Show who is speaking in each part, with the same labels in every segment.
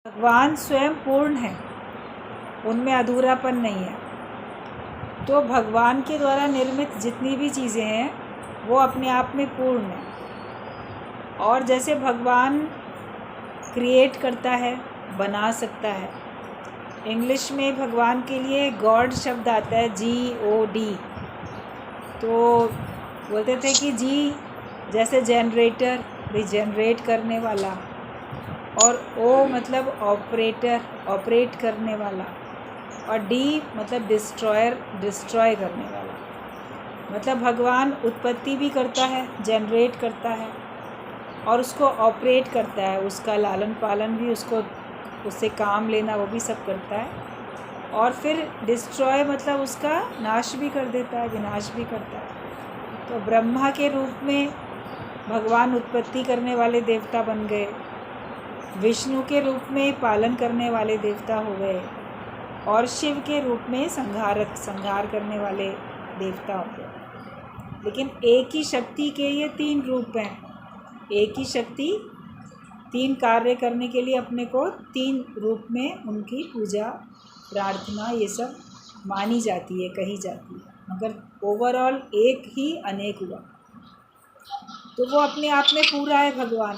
Speaker 1: भगवान स्वयं पूर्ण है, उनमें अधूरापन नहीं है। तो भगवान के द्वारा निर्मित जितनी भी चीज़ें हैं वो अपने आप में पूर्ण हैं। और जैसे भगवान क्रिएट करता है, बना सकता है। इंग्लिश में भगवान के लिए गॉड शब्द आता है GOD। तो बोलते थे कि जी जैसे जनरेटर, भी जनरेट करने वाला, और ओ मतलब ऑपरेटर, ऑपरेट करने वाला, और डी मतलब डिस्ट्रॉयर, डिस्ट्रॉय करने वाला। मतलब भगवान उत्पत्ति भी करता है, जनरेट करता है, और उसको ऑपरेट करता है, उसका लालन पालन भी, उससे काम लेना वो भी सब करता है। और फिर डिस्ट्रॉय मतलब उसका नाश भी कर देता है, विनाश भी करता है। तो ब्रह्मा के रूप में भगवान उत्पत्ति करने वाले देवता बन गए, विष्णु के रूप में पालन करने वाले देवता हो गए, और शिव के रूप में संहार करने वाले देवता हो गए। लेकिन एक ही शक्ति के ये 3 रूप हैं। एक ही शक्ति 3 कार्य करने के लिए अपने को 3 रूप में उनकी पूजा, प्रार्थना ये सब मानी जाती है, कही जाती है। मगर ओवरऑल एक ही अनेक हुआ। तो वो अपने आप में पूरा है भगवान।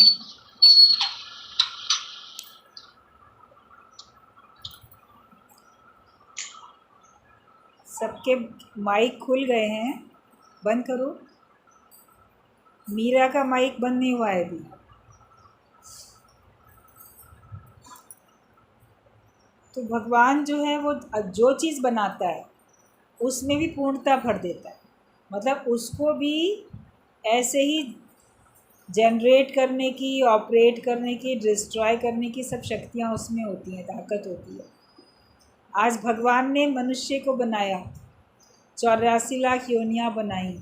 Speaker 1: सबके माइक खुल गए हैं, बंद करो। मीरा का माइक बंद नहीं हुआ है अभी। तो भगवान जो है वो जो चीज़ बनाता है उसमें भी पूर्णता भर देता है। मतलब उसको भी ऐसे ही जनरेट करने की, ऑपरेट करने की, डिस्ट्रॉय करने की सब शक्तियाँ उसमें होती हैं, ताकत होती है। आज भगवान ने मनुष्य को बनाया, 84 लाख योनियाँ बनाई,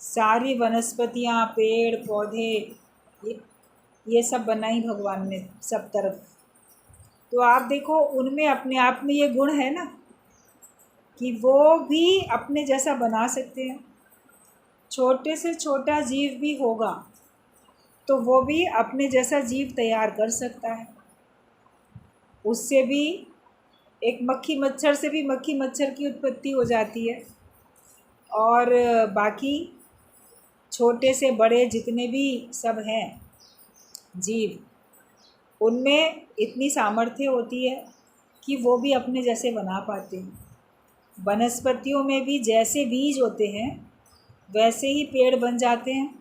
Speaker 1: सारी वनस्पतियाँ, पेड़ पौधे, ये सब बनाई भगवान ने सब तरफ। तो आप देखो उनमें अपने आप में ये गुण है ना कि वो भी अपने जैसा बना सकते हैं। छोटे से छोटा जीव भी होगा तो वो भी अपने जैसा जीव तैयार कर सकता है। उससे भी एक मक्खी मच्छर से भी मक्खी मच्छर की उत्पत्ति हो जाती है। और बाकी छोटे से बड़े जितने भी सब हैं जीव, उनमें इतनी सामर्थ्य होती है कि वो भी अपने जैसे बना पाते हैं। वनस्पतियों में भी जैसे बीज होते हैं वैसे ही पेड़ बन जाते हैं,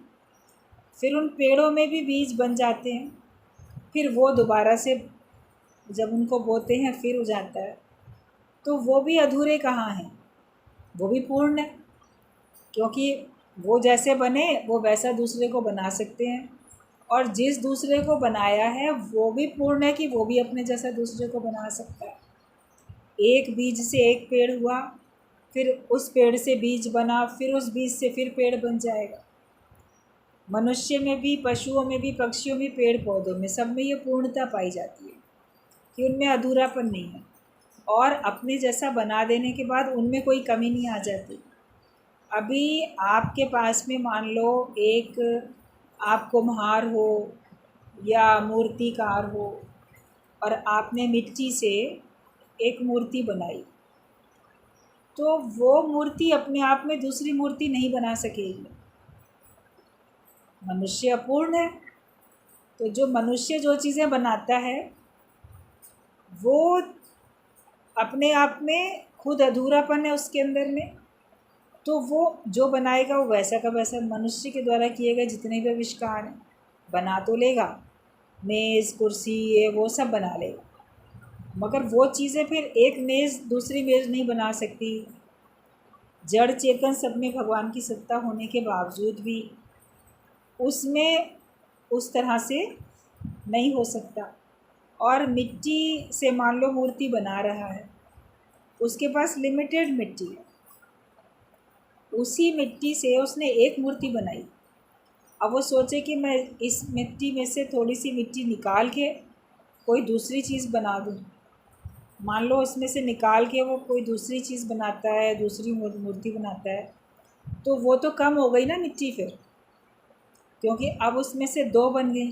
Speaker 1: फिर उन पेड़ों में भी बीज बन जाते हैं, फिर वो दोबारा से जब उनको बोते हैं फिर हो जाता है। तो वो भी अधूरे कहाँ हैं, वो भी पूर्ण है। क्योंकि वो जैसे बने वो वैसा दूसरे को बना सकते हैं, और जिस दूसरे को बनाया है वो भी पूर्ण है कि वो भी अपने जैसा दूसरे को बना सकता है। एक बीज से एक पेड़ हुआ, फिर उस पेड़ से बीज बना, फिर उस बीज से फिर पेड़ बन जाएगा। मनुष्य में भी, पशुओं में भी, पक्षियों में, पेड़ पौधों में, सब में ये पूर्णता पाई जाती है कि उनमें अधूरापन नहीं है, और अपने जैसा बना देने के बाद उनमें कोई कमी नहीं आ जाती। अभी आपके पास में मान लो एक आप कुम्हार हो या मूर्तिकार हो, और आपने मिट्टी से एक मूर्ति बनाई, तो वो मूर्ति अपने आप में दूसरी मूर्ति नहीं बना सकेगी। मनुष्य अपूर्ण है, तो जो मनुष्य जो चीज़ें बनाता है वो अपने आप में खुद अधूरापन है उसके अंदर में। तो वो जो बनाएगा वो वैसा का वैसा मनुष्य के द्वारा किए गए जितने भी आविष्कार हैं बना तो लेगा, मेज़ कुर्सी ये वो सब बना लेगा, मगर वो चीज़ें फिर एक मेज़ दूसरी मेज़ नहीं बना सकती। जड़ चेतन सब में भगवान की सत्ता होने के बावजूद भी उसमें उस तरह से नहीं हो सकता। और मिट्टी से मान लो मूर्ति बना रहा है, उसके पास लिमिटेड मिट्टी है, उसी मिट्टी से उसने एक मूर्ति बनाई। अब वो सोचे कि मैं इस मिट्टी में से थोड़ी सी मिट्टी निकाल के कोई दूसरी चीज़ बना दूँ। मान लो उसमें से निकाल के वो कोई दूसरी चीज़ बनाता है, दूसरी मूर्ति बनाता है, तो वो तो कम हो गई ना मिट्टी फिर, क्योंकि अब उसमें से 2 बन गई।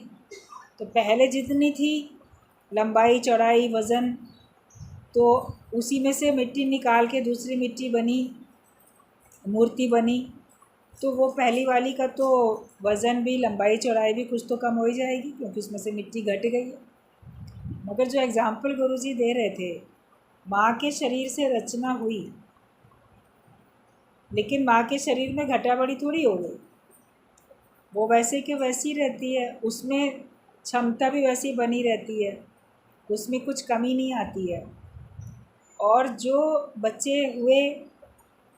Speaker 1: तो पहले जितनी थी लंबाई चौड़ाई वज़न, तो उसी में से मिट्टी निकाल के दूसरी मिट्टी बनी, मूर्ति बनी, तो वो पहली वाली का तो वज़न भी, लंबाई चौड़ाई भी कुछ तो कम हो ही जाएगी, क्योंकि उसमें से मिट्टी घट गई है। मगर जो एग्ज़ाम्पल गुरुजी दे रहे थे, माँ के शरीर से रचना हुई, लेकिन माँ के शरीर में घटा बढ़ी थोड़ी हो गई, वो वैसे के वैसी रहती है, उसमें क्षमता भी वैसी बनी रहती है, उसमें कुछ कमी नहीं आती है। और जो बच्चे हुए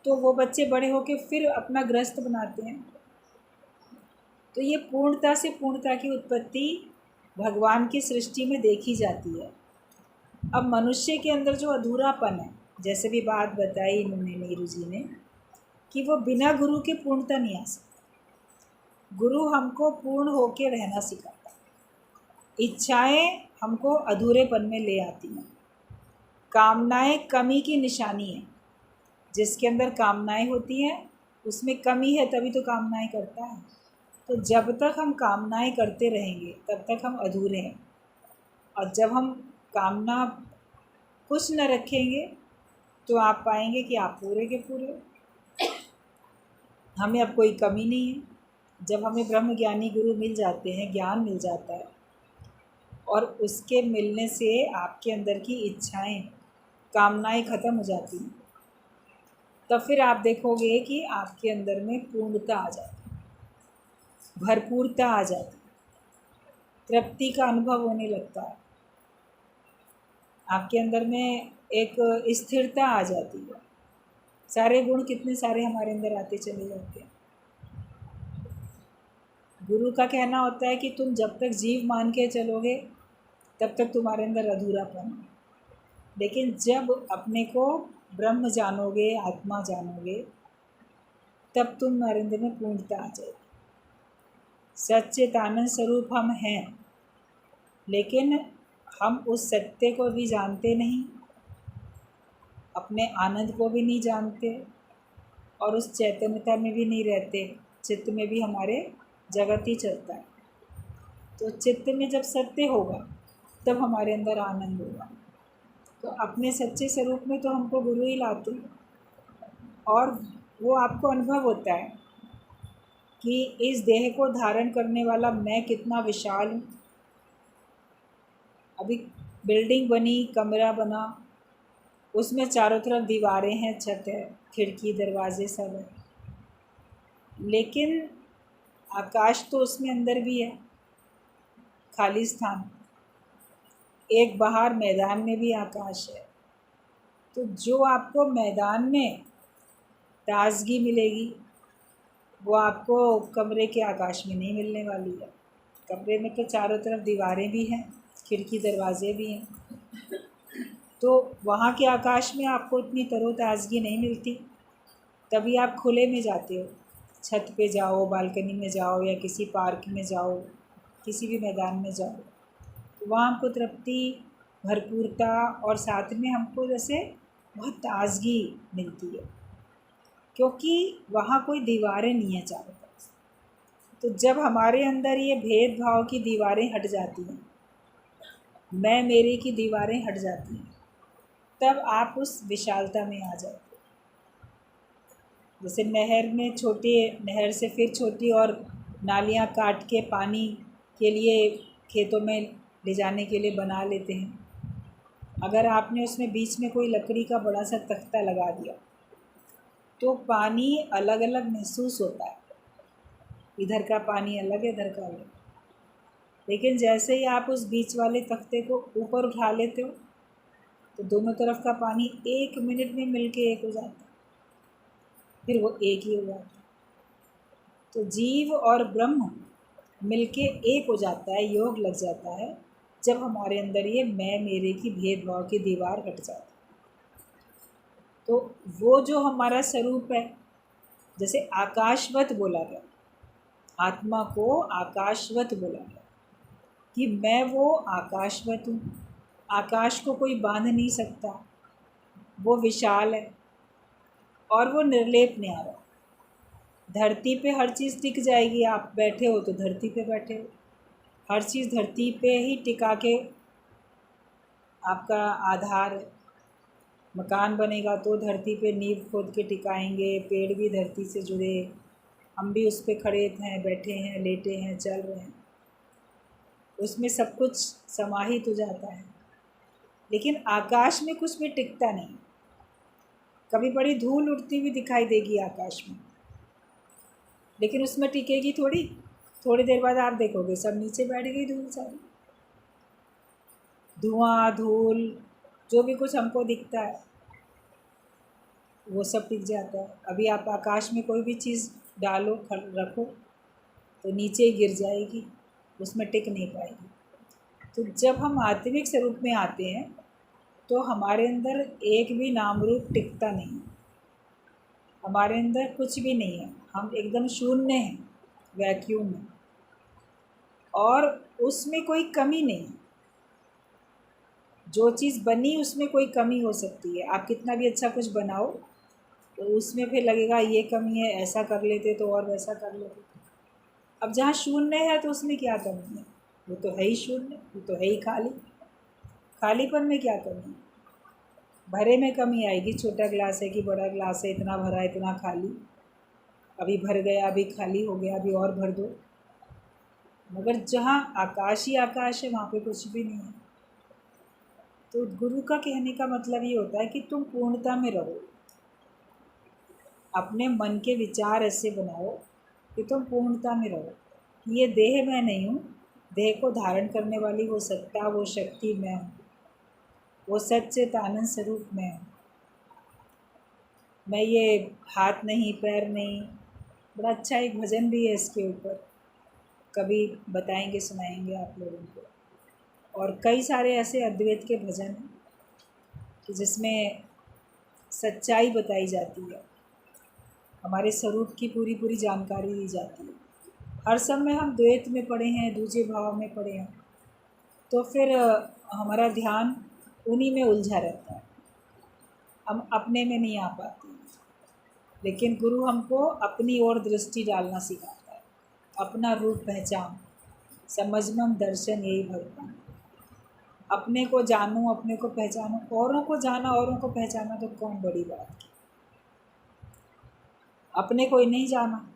Speaker 1: तो वो बच्चे बड़े होकर फिर अपना गृहस्थ बनाते हैं। तो ये पूर्णता से पूर्णता की उत्पत्ति भगवान की सृष्टि में देखी जाती है। अब मनुष्य के अंदर जो अधूरापन है, जैसे भी बात बताई इन्होंने, नीरू जी ने, कि वो बिना गुरु के पूर्णता नहीं आ सकती। गुरु हमको पूर्ण होके रहना सिखाता है। इच्छाएं हमको अधूरेपन में ले आती हैं। कामनाएं कमी की निशानी है। जिसके अंदर कामनाएं होती हैं उसमें कमी है, तभी तो कामनाएं करता है। तो जब तक हम कामनाएं करते रहेंगे तब तक हम अधूरे हैं, और जब हम कामना कुछ न रखेंगे तो आप पाएंगे कि आप पूरे के पूरे हो। हमें अब कोई कमी नहीं है। जब हमें ब्रह्म ज्ञानी गुरु मिल जाते हैं, ज्ञान मिल जाता है, और उसके मिलने से आपके अंदर की इच्छाएं, कामनाएं ख़त्म हो जाती हैं, तब फिर आप देखोगे कि आपके अंदर में पूर्णता आ जाती है, भरपूरता आ जाती है, तृप्ति का अनुभव होने लगता है, आपके अंदर में एक स्थिरता आ जाती है। सारे गुण कितने सारे हमारे अंदर आते चले जाते हैं। गुरु का कहना होता है कि तुम जब तक जीव मान के चलोगे तब तक तुम्हारे अंदर अधूरापन है, लेकिन जब अपने को ब्रह्म जानोगे, आत्मा जानोगे, तब तुम्हारे अंदर में पूर्णता आ जाएगी। सच्चिदानंद स्वरूप हम हैं, लेकिन हम उस सत्य को भी जानते नहीं, अपने आनंद को भी नहीं जानते, और उस चैतन्यता में भी नहीं रहते। चित्त में भी हमारे जगत ही चलता है। तो चित्त में जब सत्य होगा तब हमारे अंदर आनंद होगा। तो अपने सच्चे स्वरूप में तो हमको गुरु ही लाते हैं, और वो आपको अनुभव होता है कि इस देह को धारण करने वाला मैं कितना विशाल हूँ। अभी बिल्डिंग बनी, कमरा बना, उसमें चारों तरफ दीवारें हैं, छत है, खिड़की दरवाजे सब है, लेकिन आकाश तो उसमें अंदर भी है, खाली स्थान। एक बाहर मैदान में भी आकाश है। तो जो आपको मैदान में ताजगी मिलेगी वो आपको कमरे के आकाश में नहीं मिलने वाली है। कमरे में तो चारों तरफ दीवारें भी हैं, खिड़की दरवाजे भी हैं, तो वहाँ के आकाश में आपको इतनी तरोताज़गी नहीं मिलती। तभी आप खुले में जाते हो, छत पे जाओ, बालकनी में जाओ, या किसी पार्क में जाओ, किसी भी मैदान में जाओ, तो वहाँ हमको तृप्ति, भरपूरता, और साथ में हमको जैसे बहुत ताजगी मिलती है, क्योंकि वहाँ कोई दीवारें नहीं हैं चारों तरफ। तो जब हमारे अंदर ये भेदभाव की दीवारें हट जाती हैं, मैं मेरे की दीवारें हट जाती हैं, तब आप उस विशालता में आ जाते। जैसे नहर में, छोटी नहर से फिर छोटी और नालियाँ काट के पानी के लिए खेतों में ले जाने के लिए बना लेते हैं। अगर आपने उसमें बीच में कोई लकड़ी का बड़ा सा तख्ता लगा दिया तो पानी अलग अलग महसूस होता है, इधर का पानी अलग है, इधर का अलग। लेकिन जैसे ही आप उस बीच वाले तख्ते को ऊपर उठा लेते हो तो दोनों तरफ का पानी 1 मिनट में मिलके एक हो जाता है, फिर वो एक ही हो जाता है। तो जीव और ब्रह्म मिलके एक हो जाता है, योग लग जाता है, जब हमारे अंदर ये मैं मेरे की भेदभाव की दीवार हट जाती है। तो वो जो हमारा स्वरूप है, जैसे आकाशवत बोला गया, आत्मा को आकाशवत बोला गया कि मैं वो आकाशवत हूँ। आकाश को कोई बांध नहीं सकता, वो विशाल है और वो निर्लेप न्यारा। धरती पे हर चीज़ टिक जाएगी, आप बैठे हो तो धरती पे बैठे हो, हर चीज़ धरती पे ही टिका के आपका आधार। मकान बनेगा तो धरती पे नींव खोद के टिकाएंगे, पेड़ भी धरती से जुड़े, हम भी उस पे खड़े हैं, बैठे हैं, लेटे हैं, चल रहे हैं, उसमें सब कुछ समाहित हो जाता है। लेकिन आकाश में कुछ भी टिकता नहीं। कभी बड़ी धूल उड़ती हुई दिखाई देगी आकाश में, लेकिन उसमें टिकेगी थोड़ी। थोड़ी देर बाद आप देखोगे सब नीचे बैठ गई धूल सारी। धुआं, धूल, जो भी कुछ हमको दिखता है वो सब टिक जाता है। अभी आप आकाश में कोई भी चीज़ डालो, रखो, तो नीचे ही गिर जाएगी, उसमें टिक नहीं पाएगी। तो जब हम आत्मिक स्वरूप में आते हैं तो हमारे अंदर एक भी नाम रूप टिकता नहीं, हमारे अंदर कुछ भी नहीं है, हम एकदम शून्य हैं, वैक्यूम में, और उसमें कोई कमी नहीं। जो चीज़ बनी उसमें कोई कमी हो सकती है। आप कितना भी अच्छा कुछ बनाओ तो उसमें फिर लगेगा ये कमी है, ऐसा कर लेते तो, और वैसा कर लेते। अब जहाँ शून्य है तो उसमें क्या कमी है? वो तो है ही शून्य, वो तो है ही खाली। खालीपन में क्या कमी है? भरे में कमी आएगी, छोटा ग्लास है कि बड़ा ग्लास है, इतना भरा इतना खाली, अभी भर गया, अभी खाली हो गया, अभी और भर दो। मगर जहाँ आकाश ही आकाश है वहाँ पे कुछ भी नहीं है। तो गुरु का कहने का मतलब ये होता है कि तुम पूर्णता में रहो। अपने मन के विचार ऐसे बनाओ कि तुम पूर्णता में रहो, कि ये देह मैं नहीं हूँ, देह को धारण करने वाली वो सत्ता, वो शक्ति मैं हूँ, वो सच्चित आनंद स्वरूप मैं हूँ। मैं ये हाथ नहीं, पैर नहीं। बड़ा अच्छा एक भजन भी है इसके ऊपर, कभी बताएंगे, सुनाएंगे आप लोगों को। और कई सारे ऐसे अद्वैत के भजन हैं कि जिसमें सच्चाई बताई जाती है, हमारे स्वरूप की पूरी पूरी जानकारी दी जाती है। हर समय हम द्वैत में पड़े हैं, दूसरे भाव में पड़े हैं, तो फिर हमारा ध्यान उन्हीं में उलझा रहता है, हम अपने में नहीं आ पाते। लेकिन गुरु हमको अपनी ओर दृष्टि डालना सिखाता है, अपना रूप पहचान, समझमम दर्शन यही भगवान। अपने को जानो, अपने को पहचानो। औरों को जाना, औरों को पहचाना तो कौन बड़ी बात की, अपने को ही नहीं जाना।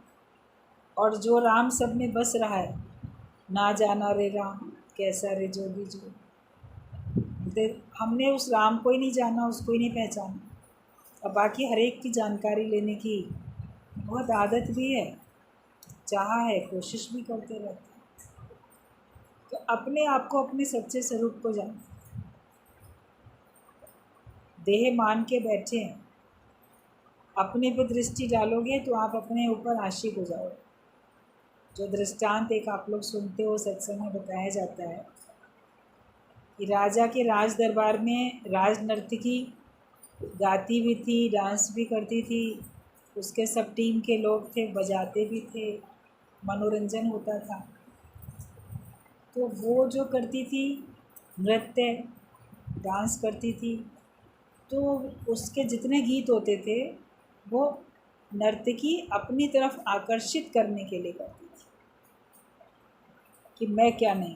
Speaker 1: और जो राम सब में बस रहा है, ना जाना रे राम कैसा रे जोगी जो। हमने उस राम को ही नहीं जाना, उसको ही नहीं पहचाना। अब बाकी हर एक की जानकारी लेने की बहुत आदत भी है, चाह है, कोशिश भी करते रहते हैं। तो अपने आप को, अपने सच्चे स्वरूप को जानो। देह मान के बैठे हैं, अपने पे दृष्टि डालोगे तो आप अपने ऊपर आशिक हो जाओगे। जो दृष्टांत एक आप लोग सुनते हो, सत्संग में बताया जाता है कि राजा के राज दरबार में राज नर्तकी गाती भी थी, डांस भी करती थी, उसके सब टीम के लोग थे, बजाते भी थे, मनोरंजन होता था। तो वो जो करती थी नृत्य, डांस करती थी, तो उसके जितने गीत होते थे वो नर्तकी अपनी तरफ आकर्षित करने के लिए करती थी कि मैं क्या नहीं,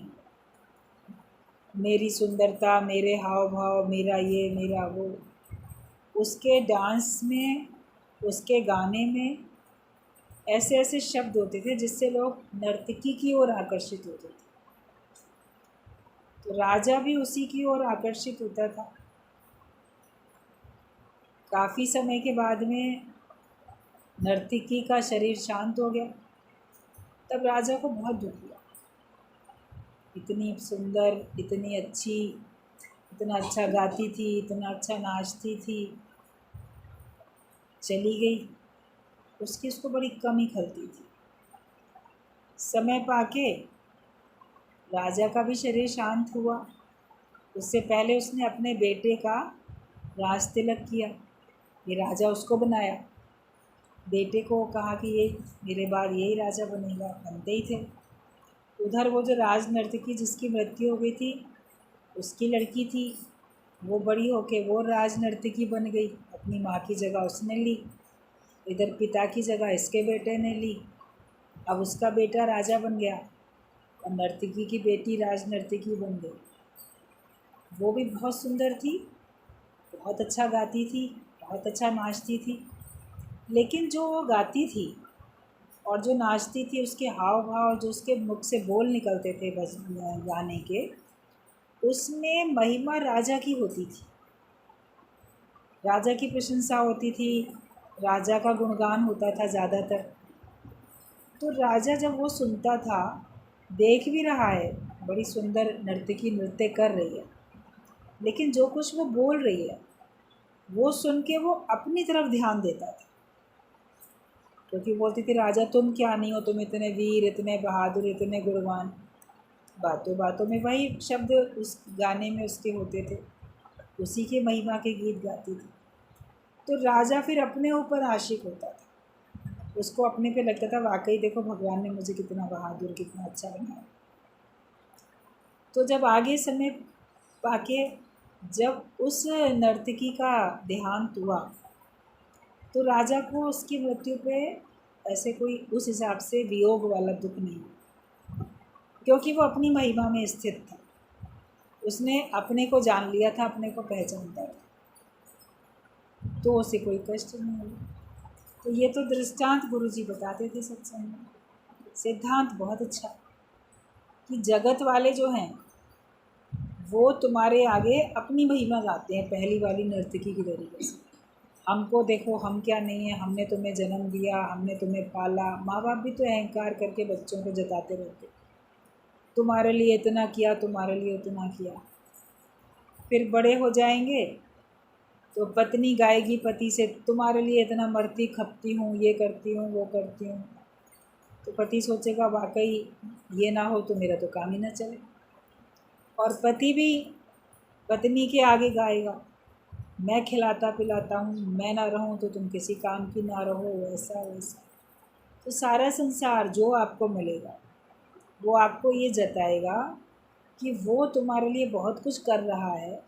Speaker 1: मेरी सुंदरता, मेरे हाव भाव, मेरा ये, मेरा वो। उसके डांस में, उसके गाने में ऐसे ऐसे शब्द होते थे जिससे लोग नर्तकी की ओर आकर्षित होते थे। तो राजा भी उसी की ओर आकर्षित होता था। काफ़ी समय के बाद में नर्तकी का शरीर शांत हो गया, तब राजा को बहुत दुख हुआ। इतनी सुंदर, इतनी अच्छी, इतना अच्छा गाती थी, इतना अच्छा नाचती थी, चली गई। उसको बड़ी कमी खलती थी। समय पाके राजा का भी शरीर शांत हुआ। उससे पहले उसने अपने बेटे का राज तिलक किया, ये राजा उसको बनाया। बेटे को कहा कि ये मेरे बाद यही राजा बनेगा, बनते ही थे। उधर वो जो राज नर्तकी जिसकी मृत्यु हो गई थी, उसकी लड़की थी, वो बड़ी होके वो राज नर्तकी बन गई, अपनी माँ की जगह उसने ली। इधर पिता की जगह इसके बेटे ने ली। अब उसका बेटा राजा बन गया और नर्तकी की बेटी राज नर्तकी बन गई। वो भी बहुत सुंदर थी, बहुत अच्छा गाती थी, बहुत अच्छा नाचती थी। लेकिन जो वो गाती थी और जो नाचती थी, उसके हाव भाव, जो उसके मुख से बोल निकलते थे बस गाने के, उसमें महिमा राजा की होती थी। राजा की प्रशंसा होती थी, राजा का गुणगान होता था ज़्यादातर। तो राजा जब वो सुनता था, देख भी रहा है बड़ी सुंदर नर्तकी नृत्य कर रही है, लेकिन जो कुछ वो बोल रही है वो सुन के वो अपनी तरफ ध्यान देता था। क्योंकि बोलती थी, राजा तुम क्या नहीं हो, तुम इतने वीर, इतने बहादुर, इतने गुणवान। बातों बातों में वही शब्द उस गाने में उसके होते थे, उसी के महिमा के गीत गाती थी। तो राजा फिर अपने ऊपर आशिक होता था, उसको अपने पे लगता था वाकई देखो भगवान ने मुझे कितना बहादुर, कितना अच्छा बनाया। तो जब आगे समय पाके जब उस नर्तकी का देहांत हुआ, तो राजा को उसकी मृत्यु पे ऐसे कोई उस हिसाब से वियोग वाला दुख नहीं, क्योंकि वो अपनी महिमा में स्थित था। उसने अपने को जान लिया था, अपने को पहचानता था, तो उसे कोई कष्ट नहीं हुआ। तो ये तो दृष्टांत गुरुजी बताते थे सत्संग में। सिद्धांत बहुत अच्छा कि जगत वाले जो हैं वो तुम्हारे आगे अपनी महिमा गाते हैं, पहली वाली नर्तकी की तरीके से। हमको देखो, हम क्या नहीं है, हमने तुम्हें जन्म दिया, हमने तुम्हें पाला। माँ बाप भी तो अहंकार करके बच्चों को जताते रहते, तुम्हारे लिए इतना किया, तुम्हारे लिए उतना किया। फिर बड़े हो जाएंगे तो पत्नी गाएगी पति से, तुम्हारे लिए इतना मरती खपती हूँ, ये करती हूँ, वो करती हूँ। तो पति सोचेगा वाकई ये ना हो तो मेरा तो काम ही ना चले। और पति भी पत्नी के आगे गाएगा, मैं खिलाता पिलाता हूँ, मैं ना रहूँ तो तुम किसी काम की ना रहो, वैसा वैसा। तो सारा संसार जो आपको मिलेगा वो आपको ये जताएगा कि वो तुम्हारे लिए बहुत कुछ कर रहा है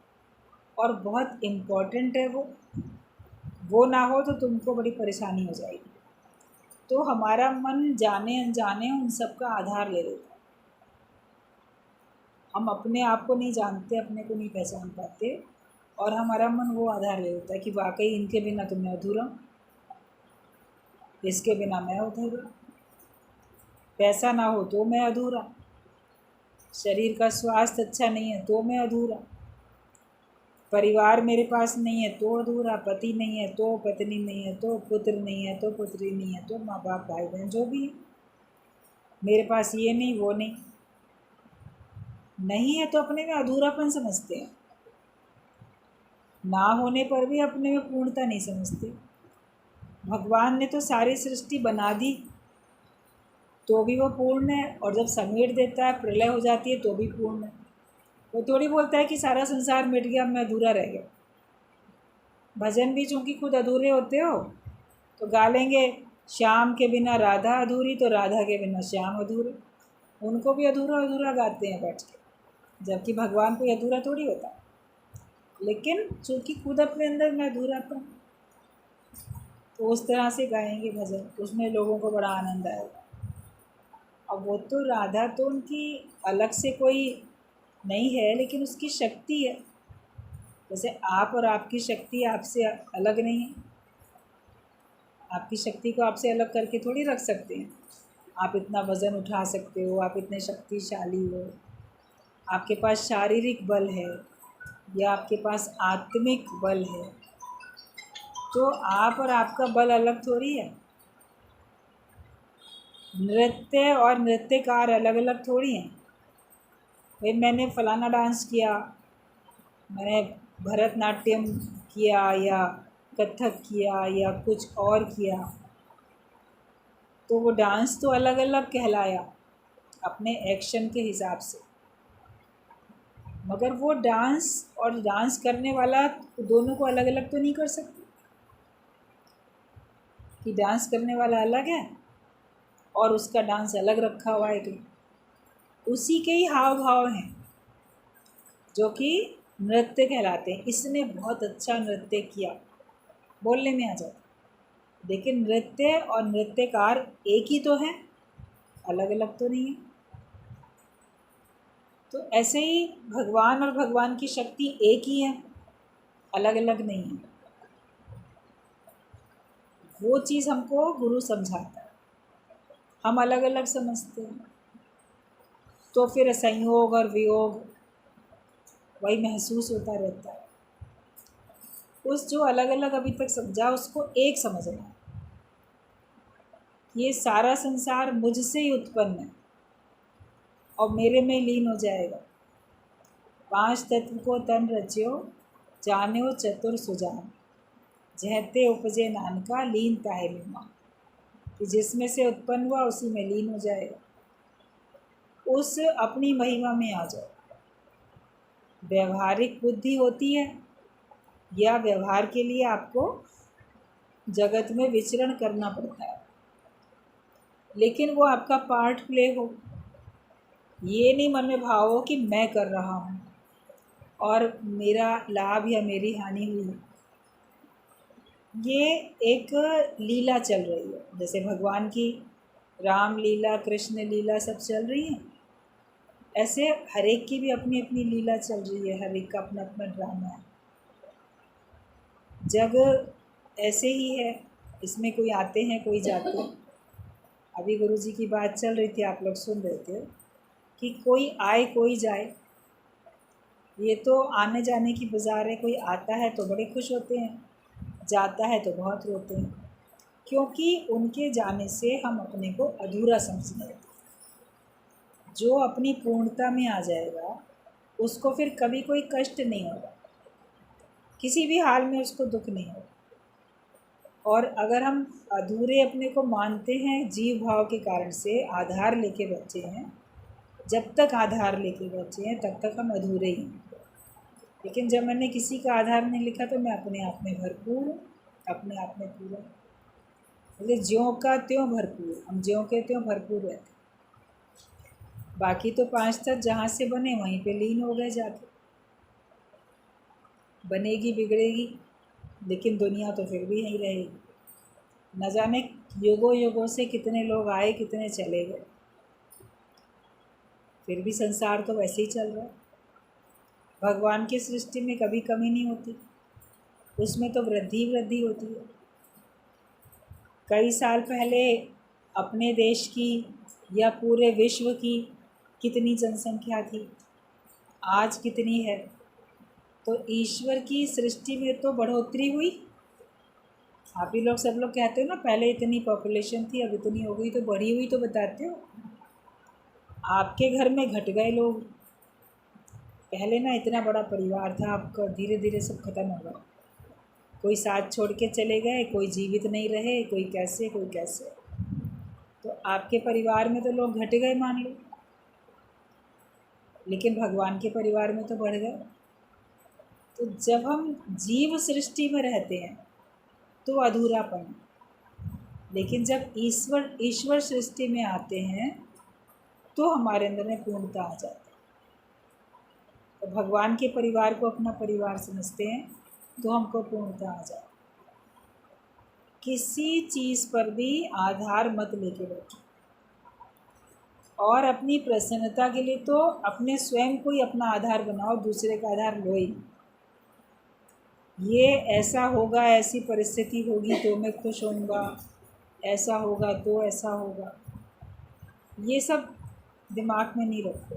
Speaker 1: और बहुत इम्पोर्टेंट है वो ना हो तो तुमको बड़ी परेशानी हो जाएगी। तो हमारा मन जाने अनजाने उन सब का आधार ले लेता है। हम अपने आप को नहीं जानते, अपने को नहीं पहचान पाते, और हमारा मन वो आधार ले लेता है कि वाकई इनके बिना तो मैं अधूरा हूँ, इसके बिना मैं अधूरा, पैसा ना हो तो मैं अधूरा, शरीर का स्वास्थ्य अच्छा नहीं है तो मैं अधूरा, परिवार मेरे पास नहीं है तो अधूरा, पति नहीं है तो, पत्नी नहीं है तो, पुत्र नहीं है तो, पुत्री नहीं है तो, माँ बाप भाई बहन जो भी है, मेरे पास ये नहीं वो नहीं। नहीं है तो अपने में अधूरापन समझते हैं, ना होने पर भी अपने में पूर्णता नहीं समझते। भगवान ने तो सारी सृष्टि बना दी तो भी वो पूर्ण है, और जब समेट देता है, प्रलय हो जाती है तो भी पूर्ण है। वो थोड़ी बोलता है कि सारा संसार मिट गया, मैं अधूरा रह गया। भजन भी चूँकि खुद अधूरे होते हो तो गा लेंगे, श्याम के बिना राधा अधूरी तो राधा के बिना श्याम अधूरे। उनको भी अधूरा अधूरा गाते हैं बैठ के, जबकि भगवान कोई अधूरा थोड़ी होता। लेकिन चूँकि खुद अपने अंदर मैं अधूरापन, तो उस तरह से गाएंगे भजन, उसमें लोगों को बड़ा आनंद आएगा। अब वो तो राधा तो उनकी अलग से कोई नहीं है, लेकिन उसकी शक्ति है। जैसे आप और आपकी शक्ति आपसे अलग नहीं है, आपकी शक्ति को आपसे अलग करके थोड़ी रख सकते हैं। आप इतना वज़न उठा सकते हो, आप इतने शक्तिशाली हो, आपके पास शारीरिक बल है या आपके पास आत्मिक बल है, तो आप और आपका बल अलग थोड़ी है। नृत्य और नृत्यकार अलग अलग थोड़ी हैं। भाई मैंने फ़लाना डांस किया, मैंने भरतनाट्यम किया या कथक किया या कुछ और किया, तो वो डांस तो अलग अलग कहलाया अपने एक्शन के हिसाब से। मगर वो डांस और डांस करने वाला दोनों को अलग अलग तो नहीं कर सकते कि डांस करने वाला अलग है और उसका डांस अलग रखा हुआ है। कि उसी के ही हाव भाव हैं जो कि नृत्य कहलाते हैं। इसने बहुत अच्छा नृत्य किया, बोलने में आ जाता, लेकिन नृत्य और नृत्यकार एक ही तो है, अलग अलग तो नहीं है। तो ऐसे ही भगवान और भगवान की शक्ति एक ही है, अलग अलग नहीं है। वो चीज़ हमको गुरु समझाता है, हम अलग अलग समझते हैं, तो फिर संयोग और वियोग वही महसूस होता रहता है। उस जो अलग अलग अभी तक समझा उसको एक समझना, ये सारा संसार मुझसे ही उत्पन्न है और मेरे में लीन हो जाएगा। पांच तत्व को तन रच्यो, जान्यो चतुर सुजान, जहते उपजे नानका लीन ताहे लीमा, कि जिसमें से उत्पन्न हुआ उसी में लीन हो जाएगा, उस अपनी महिमा में आ जाओ। व्यवहारिक बुद्धि होती है या व्यवहार के लिए आपको जगत में विचरण करना पड़ता है, लेकिन वो आपका पार्ट प्ले हो, ये नहीं मन में भाव हो कि मैं कर रहा हूँ और मेरा लाभ या मेरी हानि हुई है। ये एक लीला चल रही है, जैसे भगवान की राम लीला, कृष्ण लीला सब चल रही है, ऐसे हर एक की भी अपनी अपनी लीला चल रही है, हर एक का अपना अपना ड्रामा है। जग ऐसे ही है, इसमें कोई आते हैं कोई जाते हैं। अभी गुरु जी की बात चल रही थी, आप लोग सुन रहे थे कि कोई आए कोई जाए, ये तो आने जाने की बाज़ार है। कोई आता है तो बड़े खुश होते हैं, जाता है तो बहुत रोते हैं, क्योंकि उनके जाने से हम अपने को अधूरा समझने लगते हैं। जो अपनी पूर्णता में आ जाएगा उसको फिर कभी कोई कष्ट नहीं होगा, किसी भी हाल में उसको दुख नहीं होगा। और अगर हम अधूरे अपने को मानते हैं जीव भाव के कारण से, आधार लेके बच्चे हैं, जब तक आधार लेके बच्चे हैं तब तक हम अधूरे ही हैं। लेकिन जब मैंने किसी का आधार नहीं लिखा तो मैं अपने आप में भरपूर हूँ, अपने आप में पूरा। इसलिए ज्यों का त्यों भरपूर, हम ज्यों के त्यों भरपूर रहते। बाकी तो पांच तत्व जहाँ से बने वहीं पे लीन हो गए जाके। बनेगी बिगड़ेगी, लेकिन दुनिया तो फिर भी यहीं रहेगी। न जाने युगों युगों से कितने लोग आए, कितने चले गए, फिर भी संसार तो वैसे ही चल रहा है। भगवान की सृष्टि में कभी कमी नहीं होती, उसमें तो वृद्धि वृद्धि होती है। कई साल पहले अपने देश की या पूरे विश्व की कितनी जनसंख्या थी, आज कितनी है। तो ईश्वर की सृष्टि में तो बढ़ोतरी हुई। आप ही लोग सब लोग कहते हो ना, पहले इतनी पॉपुलेशन थी अब इतनी हो गई, तो बढ़ी हुई तो बताते हो। आपके घर में घट गए लोग, पहले ना इतना बड़ा परिवार था, आपका धीरे धीरे सब खत्म हो गया। कोई साथ छोड़ के चले गए, कोई जीवित नहीं रहे, कोई कैसे कोई कैसे। तो आपके परिवार में तो लोग घट गए मान लो, लेकिन भगवान के परिवार में तो बढ़ गए। तो जब हम जीव सृष्टि में रहते हैं तो अधूरापन, लेकिन जब ईश्वर सृष्टि में आते हैं तो हमारे अंदर में पूर्णता आ जाती है। तो भगवान के परिवार को अपना परिवार समझते हैं तो हमको पूर्णता आ जाती है। किसी चीज़ पर भी आधार मत लेके बैठो, और अपनी प्रसन्नता के लिए तो अपने स्वयं को ही अपना आधार बनाओ, दूसरे का आधार लो ही। ये ऐसा होगा, ऐसी परिस्थिति होगी तो मैं खुश होऊंगा, ऐसा होगा तो ऐसा होगा, ये सब दिमाग में नहीं रखो।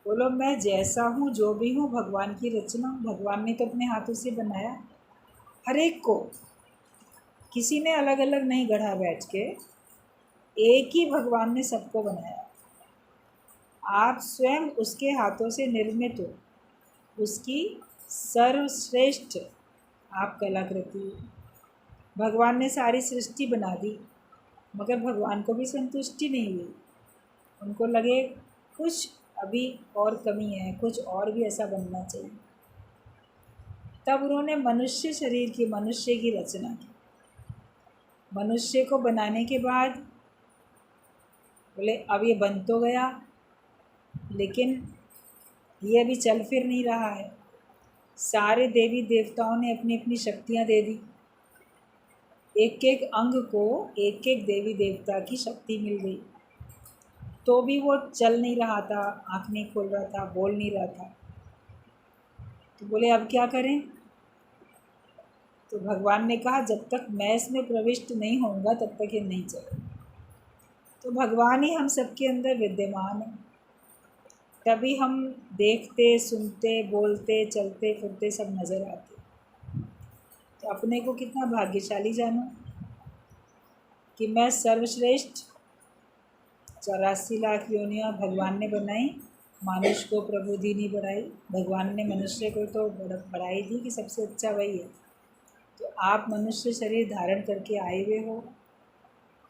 Speaker 1: बोलो मैं जैसा हूँ, जो भी हूँ, भगवान की रचना। भगवान ने तो अपने हाथों से बनाया हर एक को, किसी ने अलग अलग नहीं गढ़ा बैठ के, एक ही भगवान ने सबको बनाया। आप स्वयं उसके हाथों से निर्मित हो, उसकी सर्वश्रेष्ठ आप कलाकृति हो। भगवान ने सारी सृष्टि बना दी, मगर भगवान को भी संतुष्टि नहीं हुई। उनको लगे कुछ अभी और कमी है, कुछ और भी ऐसा बनना चाहिए। तब उन्होंने मनुष्य शरीर की, मनुष्य की रचना की। मनुष्य को बनाने के बाद बोले अब ये बन तो गया, लेकिन ये अभी चल फिर नहीं रहा है। सारे देवी देवताओं ने अपनी अपनी शक्तियाँ दे दी, एक एक अंग को एक एक देवी देवता की शक्ति मिल गई। तो भी वो चल नहीं रहा था, आँख नहीं खोल रहा था, बोल नहीं रहा था। तो बोले अब क्या करें? तो भगवान ने कहा जब तक मैं इसमें प्रविष्ट नहीं होऊंगा तब तक ये नहीं चलेगा। तो भगवान ही हम सबके अंदर विद्यमान है, तभी हम देखते, सुनते, बोलते, चलते फिरते सब नज़र आते। तो अपने को कितना भाग्यशाली जानो कि मैं सर्वश्रेष्ठ 84 लाख योनियाँ भगवान ने बनाई, मनुष्य को प्रबुद्धि नहीं बढ़ाई। भगवान ने मनुष्य को तो बढ़ाई थी कि सबसे अच्छा वही है। तो आप मनुष्य शरीर धारण करके आए हुए हो,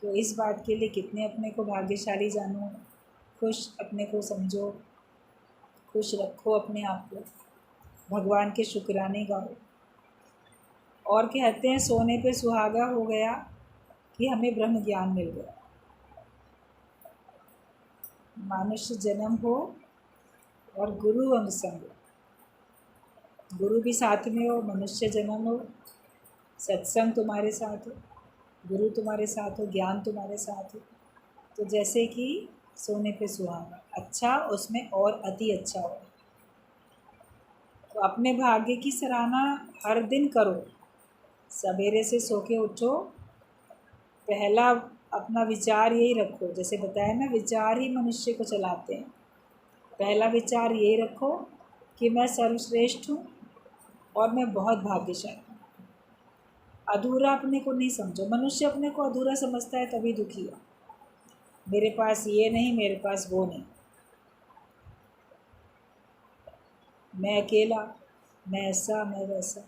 Speaker 1: तो इस बात के लिए कितने अपने को भाग्यशाली जानो, खुश अपने को समझो, खुश रखो अपने आप को, भगवान के शुक्राने गाओ। और कहते हैं सोने पे सुहागा हो गया कि हमें ब्रह्म ज्ञान मिल गया। मनुष्य जन्म हो और गुरु अंग संग, गुरु भी साथ में हो, मनुष्य जन्म हो, सत्संग तुम्हारे साथ हो, गुरु तुम्हारे साथ हो, ज्ञान तुम्हारे साथ हो, तो जैसे कि सोने पे सुहागा, अच्छा उसमें और अति अच्छा हो। तो अपने भाग्य की सराहना हर दिन करो। सवेरे से सो के उठो, पहला अपना विचार यही रखो, जैसे बताया ना विचार ही मनुष्य को चलाते हैं। पहला विचार यही रखो कि मैं सर्वश्रेष्ठ हूँ और मैं बहुत भाग्यशाली हूँ। अधूरा अपने को नहीं समझो। मनुष्य अपने को अधूरा समझता है तभी दुखी है। मेरे पास ये नहीं, मेरे पास वो नहीं, मैं अकेला, मैं ऐसा, मैं वैसा।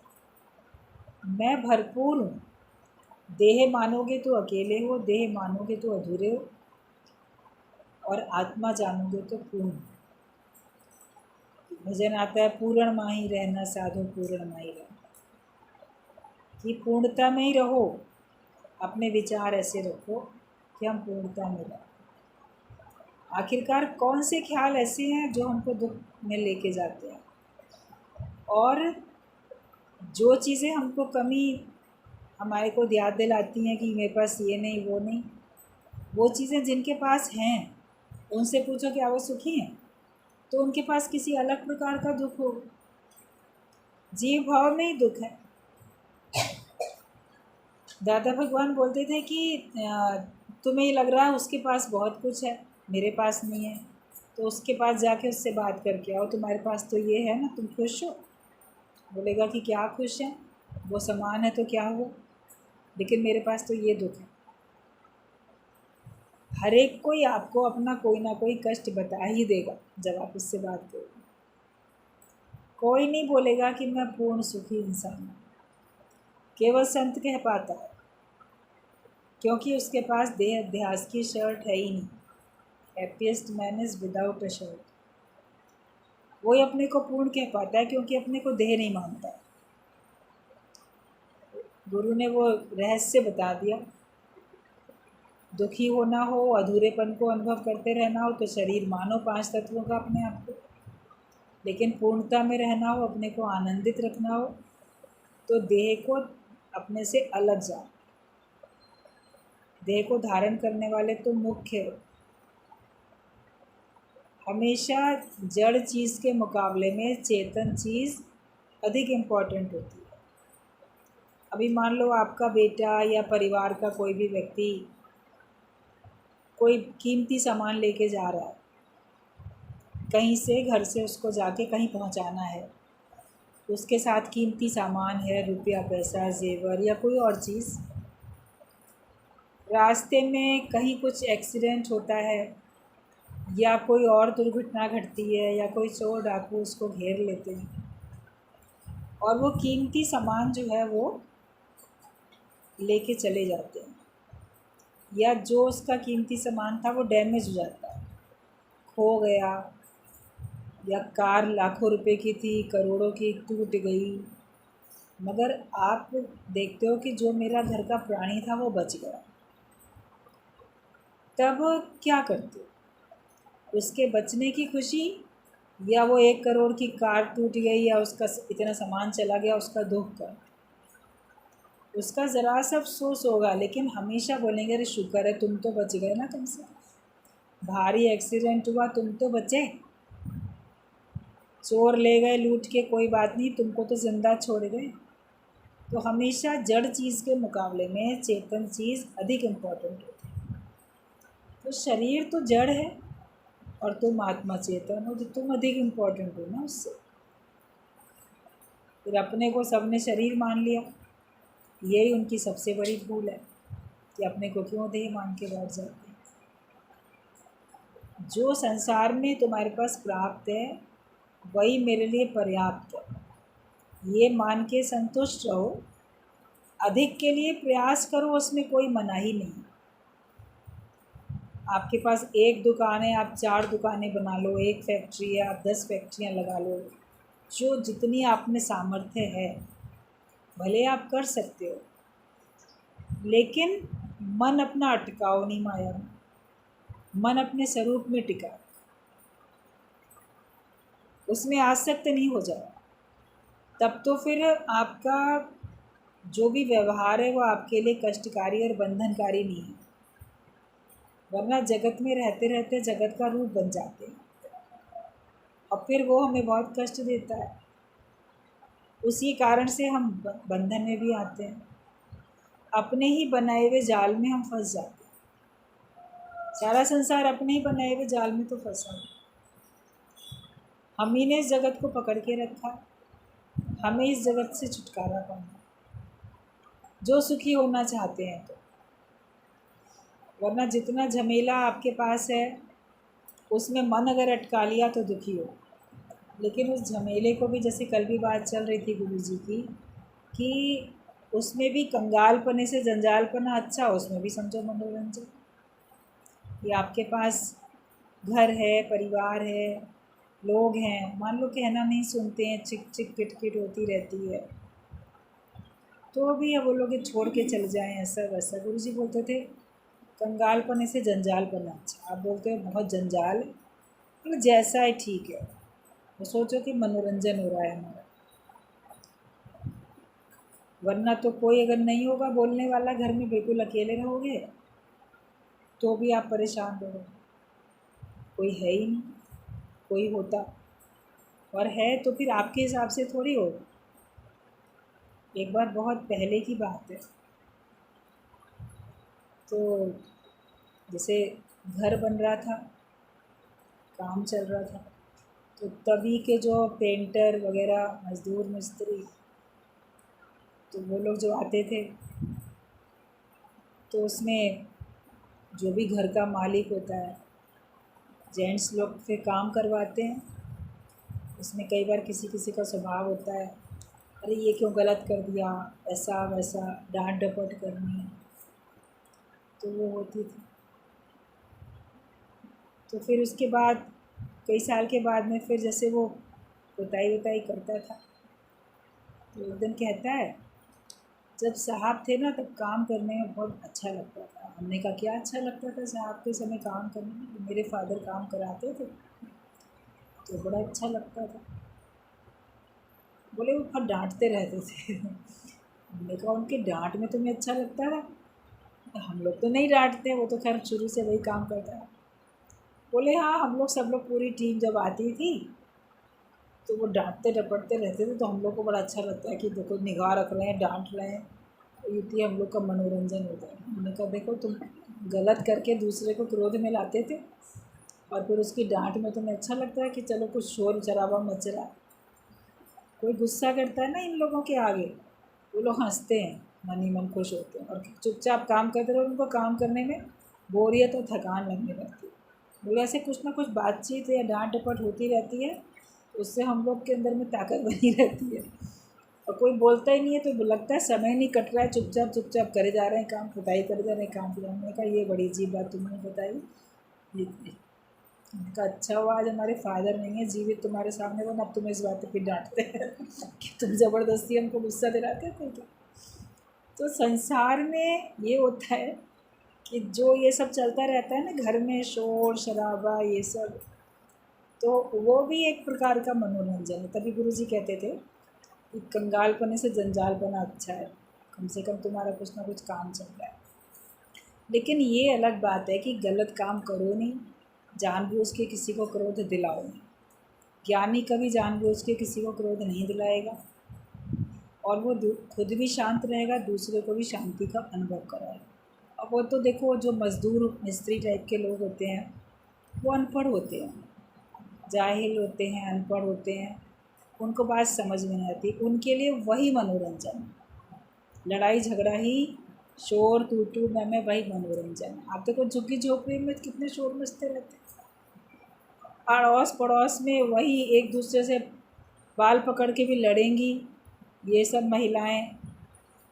Speaker 1: मैं भरपूर हूँ। देह मानोगे तो अकेले हो, देह मानोगे तो अधूरे हो, और आत्मा जानोगे तो पूर्ण। भजन आता है पूर्ण माही रहना साधु पूर्ण माही रहना, कि पूर्णता में ही रहो। अपने विचार ऐसे रखो कि हम पूर्णता में रहें। आखिरकार कौन से ख्याल ऐसे हैं जो हमको दुख में लेके जाते हैं, और जो चीज़ें हमको कमी हमारे को याद दिलाती हैं कि मेरे पास ये नहीं वो नहीं, वो चीज़ें जिनके पास हैं उनसे पूछो क्या वो सुखी हैं, तो उनके पास किसी अलग प्रकार का दुख हो। जीव भाव में ही दुख है। दादा भगवान बोलते थे कि तुम्हें ये लग रहा है उसके पास बहुत कुछ है, मेरे पास नहीं है, तो उसके पास जाके उससे बात करके आओ, तुम्हारे पास तो ये है ना, तुम खुश हो? बोलेगा कि क्या खुश है, वो समान है तो क्या हुआ, लेकिन मेरे पास तो ये दुख है। हर एक कोई आपको अपना कोई ना कोई कष्ट बता ही देगा जब आप उससे बात करोगे। कोई नहीं बोलेगा कि मैं पूर्ण सुखी इंसान हूँ, केवल संत कह पाता है, क्योंकि उसके पास देह अध्यास की शर्ट है ही नहीं। Happiest man is without a shirt. वही अपने को पूर्ण कह पाता है क्योंकि अपने को देह नहीं मानता है। गुरु ने वो रहस्य बता दिया। दुखी होना हो, अधूरेपन को अनुभव करते रहना हो, तो शरीर मानो 5 तत्वों का अपने आप को, लेकिन पूर्णता में रहना हो, अपने को आनंदित रखना हो, तो देह को अपने से अलग जाओ। देह को धारण करने वाले तो मुख्य हो। हमेशा जड़ चीज़ के मुकाबले में चेतन चीज़ अधिक इम्पॉर्टेंट होती है। अभी मान लो आपका बेटा या परिवार का कोई भी व्यक्ति कोई कीमती सामान लेके जा रहा है, कहीं से घर से उसको जाके कहीं पहुंचाना है, उसके साथ कीमती सामान है, रुपया पैसा जेवर या कोई और चीज़। रास्ते में कहीं कुछ एक्सीडेंट होता है या कोई और दुर्घटना घटती है या कोई चोर डाकू उसको घेर लेते हैं, और वो कीमती सामान जो है वो लेके चले जाते हैं, या जो उसका कीमती सामान था वो डैमेज हो जाता है, खो गया, या कार लाखों रुपए की थी, करोड़ों की टूट गई, मगर आप देखते हो कि जो मेरा घर का प्राणी था वो बच गया। तब क्या करते हो? उसके बचने की खुशी, या वो 1 करोड़ की कार टूट गई या उसका इतना सामान चला गया उसका दुख का? उसका ज़रा सा अफसोस होगा, लेकिन हमेशा बोलेंगे अरे शुक्र है तुम तो बच गए ना, तुमसे भारी एक्सीडेंट हुआ, तुम तो बचे, चोर ले गए लूट के, कोई बात नहीं, तुमको तो ज़िंदा छोड़ गए। तो हमेशा जड़ चीज़ के मुकाबले में चेतन चीज़ अधिक इम्पोर्टेंट होती है। तो शरीर तो जड़ है और तुम आत्मा चेतन हो, तो तुम अधिक इम्पोर्टेंट हो ना उससे। फिर अपने को सबने शरीर मान लिया, यही उनकी सबसे बड़ी भूल है कि अपने को क्यों देह मान के बैठ जाते हैं। जो संसार में तुम्हारे पास प्राप्त है वही मेरे लिए पर्याप्त है, ये मान के संतुष्ट रहो। अधिक के लिए प्रयास करो, उसमें कोई मनाही नहीं। आपके पास एक दुकान है, आप 4 दुकानें बना लो, एक फैक्ट्री है, आप 10 फैक्ट्रियाँ लगा लो, जो जितनी आप में सामर्थ्य है भले आप कर सकते हो, लेकिन मन अपना अटकाओ नहीं माया में, मन अपने स्वरूप में टिका, उसमें आसक्त नहीं हो जाए। तब तो फिर आपका जो भी व्यवहार है वो आपके लिए कष्टकारी और बंधनकारी नहीं है, वरना जगत में रहते रहते जगत का रूप बन जाते हैं और फिर वो हमें बहुत कष्ट देता है। उसी कारण से हम बंधन में भी आते हैं, अपने ही बनाए हुए जाल में हम फंस जाते हैं। सारा संसार अपने ही बनाए हुए जाल में तो फंसा है, हम ही ने इस जगत को पकड़ के रखा, हमें इस जगत से छुटकारा पाना, जो सुखी होना चाहते हैं तो। वरना जितना झमेला आपके पास है उसमें मन अगर अटका लिया तो दुखी हो। लेकिन उस झमेले को भी, जैसे कल भी बात चल रही थी गुरु जी की, कि उसमें भी कंगालपने से जंजालपना अच्छा, उसमें भी समझो मनोरंजन। कि आपके पास घर है, परिवार है, लोग हैं, मान लो कहना नहीं सुनते हैं, चिक चिक किट किट होती रहती है, तो भी अब वो लोग ये छोड़ के चले जाएं, ऐसा वैसा। गुरु जी बोलते थे कंगालपने से जंजालपना अच्छा। आप बोलते हो बहुत जंजाल है, मतलब जैसा है ठीक है, वो सोचो कि मनोरंजन हो रहा है हमारा। वरना तो कोई अगर नहीं होगा बोलने वाला, घर में बिल्कुल अकेले रहोगे तो भी आप परेशान रहोगे, कोई है ही नहीं। कोई होता और है तो फिर आपके हिसाब से थोड़ी हो। एक बार बहुत पहले की बात है, तो जैसे घर बन रहा था, काम चल रहा था, तो तभी के जो पेंटर वगैरह, मज़दूर मिस्त्री, तो वो लोग जो आते थे, तो उसमें जो भी घर का मालिक होता है, जेंट्स लोग फिर काम करवाते हैं। उसमें कई बार किसी किसी का स्वभाव होता है, अरे ये क्यों गलत कर दिया, ऐसा वैसा, डांट डपट करनी, तो वो होती थी। तो फिर उसके बाद कई साल के बाद में फिर जैसे वो पुताई वताई करता था, तो एक दिन कहता है जब साहब थे ना तब काम करने में बहुत अच्छा लगता था। हमने कहा क्या अच्छा लगता था साहब के समय काम करने में? तो मेरे फादर काम कराते थे तो बड़ा अच्छा लगता था। बोले वो बहुत डांटते रहते थे। हमने कहा उनके डांट में तुम्हें अच्छा लगता था? हम लोग तो नहीं डांटते, वो तो खैर शुरू से वही काम करता है। बोले हाँ, हम लोग सब लोग पूरी टीम जब आती थी तो वो डांटते डपटते रहते थे, तो हम लोग को बड़ा अच्छा लगता है कि देखो निगाह रख रहे हैं, डांट रहे हैं, ये हम लोग का मनोरंजन होता है। हमने कहा देखो तुम गलत करके दूसरे को क्रोध में लाते थे और फिर उसकी डांट में तुम्हें अच्छा लगता है कि चलो कुछ शोर शराबा मच रहा है। कोई गुस्सा करता है ना इन लोगों के आगे, वो लोग हंसते हैं, मन ही मन खुश होते हैं, और चुपचाप काम करते रहो, उनको काम करने में बोरियत और थकान लगने लगती है। बोले ऐसे कुछ ना कुछ बातचीत या डांट डपट होती रहती है, उससे हम लोग के अंदर में ताकत बनी रहती है, और कोई बोलता ही नहीं है तो लगता है समय नहीं कट रहा है, चुपचाप चुपचाप करे जा रहे हैं काम, खुदाई करे जा रहे हैं काम। फिर हमने कहा ये बड़ी अजीब बात तुमने बताई। ये मैंने कहा अच्छा हुआ आज हमारे फादर नहीं है जीवित तुम्हारे सामने, वरना अब तुम्हें इस बात पे फिर डांटते हैं कि तुम ज़बरदस्ती हमको गुस्सा दिलाते थे। तो संसार में ये होता है कि जो ये सब चलता रहता है ना घर में, शोर शराबा ये सब, तो वो भी एक प्रकार का मनोरंजन है। तभी गुरु जी कहते थे कि कंगालपने से जंजालपना अच्छा है, कम से कम तुम्हारा कुछ ना कुछ काम चल रहा है। लेकिन ये अलग बात है कि गलत काम करो नहीं, जानबूझ के किसी को क्रोध दिलाओ नहीं। ज्ञानी कभी जानबूझ के किसी को क्रोध नहीं दिलाएगा, और वो खुद भी शांत रहेगा, दूसरे को भी शांति का अनुभव कराएगा। अब वो तो देखो, जो मज़दूर मिस्त्री टाइप के लोग होते हैं वो अनपढ़ होते हैं, जाहिल होते हैं, अनपढ़ होते हैं, उनको बात समझ में नहीं आती। उनके लिए वही मनोरंजन है, लड़ाई झगड़ा ही, शोर तू तू मैं वही मनोरंजन है। आप देखो झुग्गी झोपड़ी में कितने शोर मचते रहते हैं, अड़ोस पड़ोस में वही एक दूसरे से बाल पकड़ के भी लड़ेंगी ये सब महिलाएं,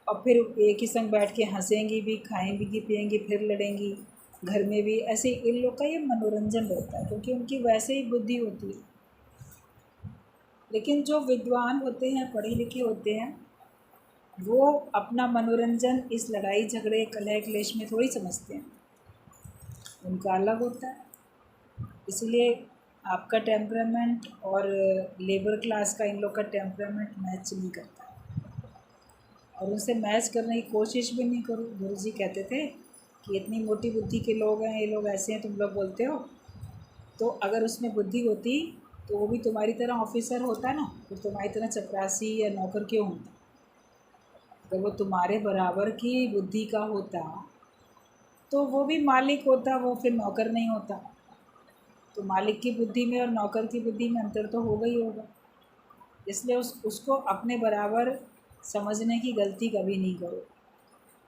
Speaker 1: और फिर एक ही संग बैठ के हंसेंगी भी, खाएंगी पिएंगी, फिर लड़ेंगी। घर में भी ऐसे इन लोग का ये मनोरंजन रहता है, क्योंकि उनकी वैसे ही बुद्धि होती है। लेकिन जो विद्वान होते हैं, पढ़े लिखे होते हैं, वो अपना मनोरंजन इस लड़ाई झगड़े कलह क्लेश में थोड़ी समझते हैं, उनका अलग होता है। इसलिए आपका टेम्परामेंट और लेबर क्लास का इन लोग का टेम्परामेंट मैच नहीं करता, और उनसे मैच करने की कोशिश भी नहीं करो। गुरु जी कहते थे कि इतनी मोटी बुद्धि के लोग हैं, ये लोग ऐसे हैं, तुम लोग बोलते हो, तो अगर उसमें बुद्धि होती तो वो भी तुम्हारी तरह ऑफिसर होता ना, तो तुम्हारी तरह चपरासी या नौकर क्यों होता? अगर वो तुम्हारे बराबर की बुद्धि का होता तो वो भी मालिक होता, वो फिर नौकर नहीं होता। तो मालिक की बुद्धि में और नौकर की बुद्धि में अंतर तो होगा ही होगा। इसलिए उसको अपने बराबर समझने की गलती कभी नहीं करो,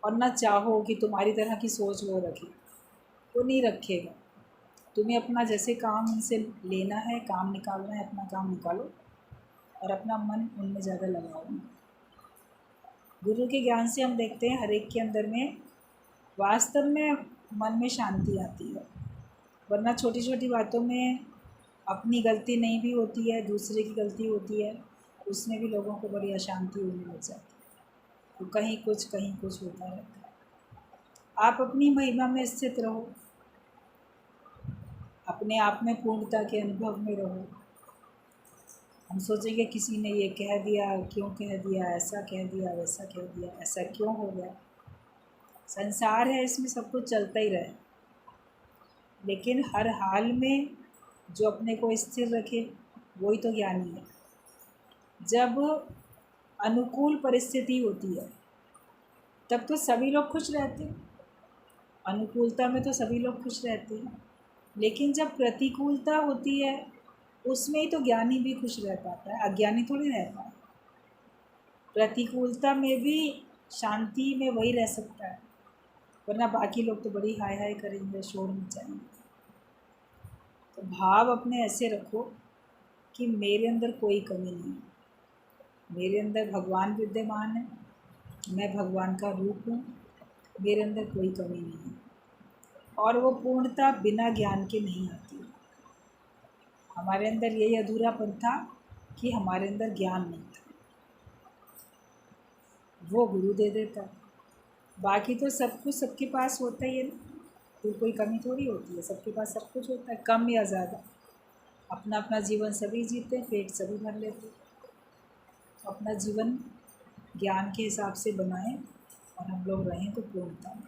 Speaker 1: और ना चाहो कि तुम्हारी तरह की सोच वो रखे, वो नहीं रखेगा। तुम्हें अपना जैसे काम उनसे लेना है, काम निकालना है, अपना काम निकालो और अपना मन उनमें ज़्यादा लगाओ। गुरु के ज्ञान से हम देखते हैं हर एक के अंदर में वास्तव में मन में शांति आती है, वरना छोटी छोटी बातों में अपनी गलती नहीं भी होती है, दूसरे की गलती होती है, उसमें भी लोगों को बड़ी अशांति होने लग जाती है। तो कहीं कुछ होता रहता है। आप अपनी महिमा में स्थित रहो, अपने आप में पूर्णता के अनुभव में रहो। हम सोचेंगे किसी ने ये कह दिया, क्यों कह दिया, ऐसा कह दिया, वैसा कह दिया, ऐसा क्यों हो गया। संसार है, इसमें सब कुछ चलता ही रहे, लेकिन हर हाल में जो अपने को स्थिर रखे वही तो ज्ञानी है। जब अनुकूल परिस्थिति होती है तब तो सभी लोग खुश रहते हैं, अनुकूलता में तो सभी लोग खुश रहते हैं, लेकिन जब प्रतिकूलता होती है उसमें ही तो ज्ञानी भी खुश रह पाता है, अज्ञानी थोड़ी रहता है। प्रतिकूलता में भी शांति में वही रह सकता है, वरना बाकी लोग तो बड़ी हाय हाय करेंगे, शोर मचाएंगे। तो भाव अपने ऐसे रखो कि मेरे अंदर कोई कमी नहीं है, मेरे अंदर भगवान विद्यमान है, मैं भगवान का रूप हूँ, मेरे अंदर कोई कमी नहीं है। और वो पूर्णता बिना ज्ञान के नहीं आती। हमारे अंदर यही अधूरापन था कि हमारे अंदर ज्ञान नहीं था, वो गुरु दे देता। बाकी तो सब कुछ सबके पास होता ही है ना, तो कोई कमी थोड़ी होती है, सबके पास सब कुछ होता है, कम या ज़्यादा। अपना अपना जीवन सभी जीते, पेट सभी भर लेते। अपना जीवन ज्ञान के हिसाब से बनाएं और हम लोग रहें तो पूर्णता में।